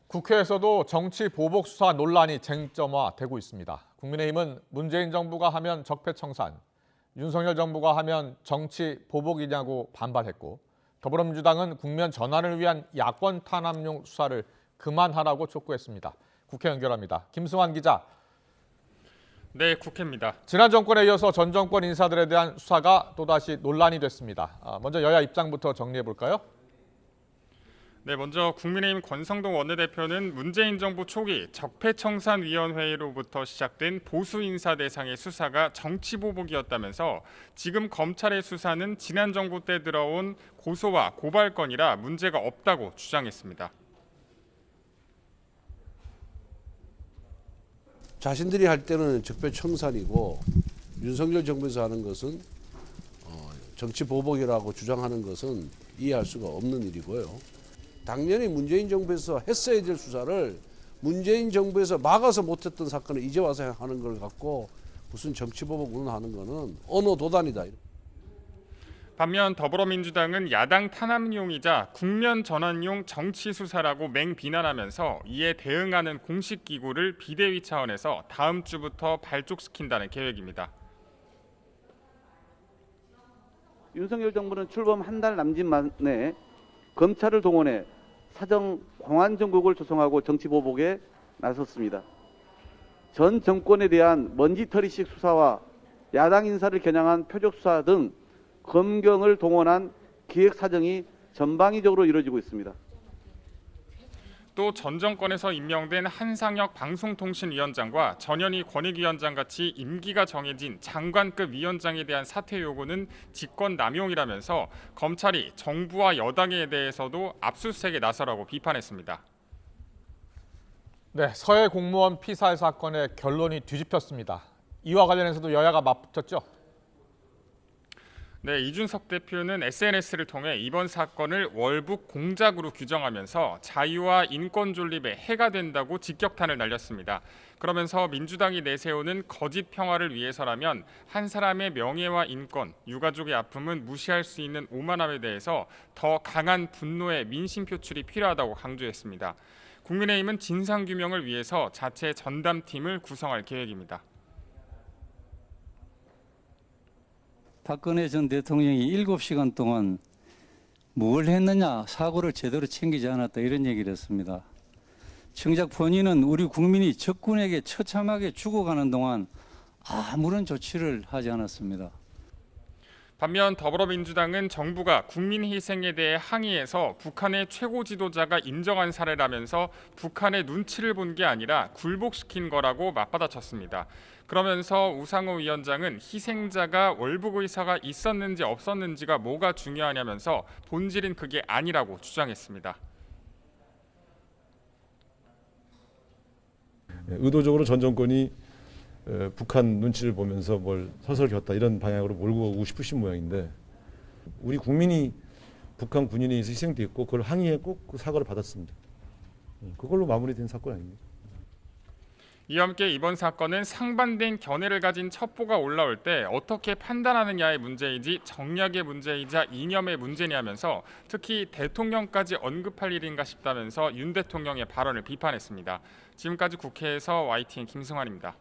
국회에서도 정치 보복 수사 논란이 쟁점화되고 있습니다. 국민의힘은 문재인 정부가 하면 적폐청산, 윤석열 정부가 하면 정치 보복이냐고 반발했고, 더불어민주당은 국면 전환을 위한 야권 탄압용 수사를 그만하라고 촉구했습니다. 국회 연결합니다. 김승환 기자. 네, 국회입니다. 지난 정권에 이어서 전 정권 인사들에 대한 수사가 또다시 논란이 됐습니다. 먼저 여야 입장부터 정리해 볼까요? 네, 먼저 국민의힘 권성동 원내대표는 문재인 정부 초기 적폐청산위원회로부터 시작된 보수 인사 대상의 수사가 정치보복이었다면서 지금 검찰의 수사는 지난 정부 때 들어온 고소와 고발건이라 문제가 없다고 주장했습니다. 자신들이 할 때는 적폐청산이고 윤석열 정부에서 하는 것은 정치보복이라고 주장하는 것은 이해할 수가 없는 일이고요. 당연히 문재인 정부에서 했어야 될 수사를 문재인 정부에서 막아서 못했던 사건을 이제 와서 하는 걸 갖고 무슨 정치보복 운운하는 거는 언어 도단이다. 반면 더불어민주당은 야당 탄압용이자 국면 전환용 정치 수사라고 맹비난하면서 이에 대응하는 공식 기구를 비대위 차원에서 다음 주부터 발족시킨다는 계획입니다. 윤석열 정부는 출범 한 달 남짓 만에 검찰을 동원해 사정 공안 정국을 조성하고 정치보복에 나섰습니다. 전 정권에 대한 먼지털이식 수사와 야당 인사를 겨냥한 표적 수사 등 검경을 동원한 기획 사정이 전방위적으로 이루어지고 있습니다. 또 전 정권에서 임명된 한상혁 방송통신위원장과 전현희 권익위원장 같이 임기가 정해진 장관급 위원장에 대한 사퇴 요구는 직권남용이라면서 검찰이 정부와 여당에 대해서도 압수수색에 나서라고 비판했습니다. 네, 서해 공무원 피살 사건의 결론이 뒤집혔습니다. 이와 관련해서도 여야가 맞붙었죠? 네, 이준석 대표는 SNS를 통해 이번 사건을 월북 공작으로 규정하면서 자유와 인권 존립에 해가 된다고 직격탄을 날렸습니다. 그러면서 민주당이 내세우는 거짓 평화를 위해서라면 한 사람의 명예와 인권, 유가족의 아픔은 무시할 수 있는 오만함에 대해서 더 강한 분노의 민심 표출이 필요하다고 강조했습니다. 국민의힘은 진상규명을 위해서 자체 전담팀을 구성할 계획입니다. 박근혜 전 대통령이 7시간 동안 뭘 했느냐, 사고를 제대로 챙기지 않았다, 이런 얘기를 했습니다. 정작 본인은 우리 국민이 적군에게 처참하게 죽어가는 동안 아무런 조치를 하지 않았습니다. 반면 더불어민주당은 정부가 국민 희생에 대해 항의해서 북한의 최고 지도자가 인정한 사례라면서 북한의 눈치를 본 게 아니라 굴복시킨 거라고 맞받아쳤습니다. 그러면서 우상호 위원장은 희생자가 월북 의사가 있었는지 없었는지가 뭐가 중요하냐면서 본질은 그게 아니라고 주장했습니다. 의도적으로 전 정권이 북한 눈치를 보면서 뭘 서서히 겼다 이런 방향으로 몰고 오고 싶으신 모양인데, 우리 국민이 북한 군인에 의해서 희생됐고 그걸 항의했고 그 사과를 받았습니다. 그걸로 마무리된 사건 아닙니까? 이와 함께 이번 사건은 상반된 견해를 가진 첩보가 올라올 때 어떻게 판단하느냐의 문제이지 정략의 문제이자 이념의 문제냐면서 특히 대통령까지 언급할 일인가 싶다면서 윤 대통령의 발언을 비판했습니다. 지금까지 국회에서 YTN 김승환입니다.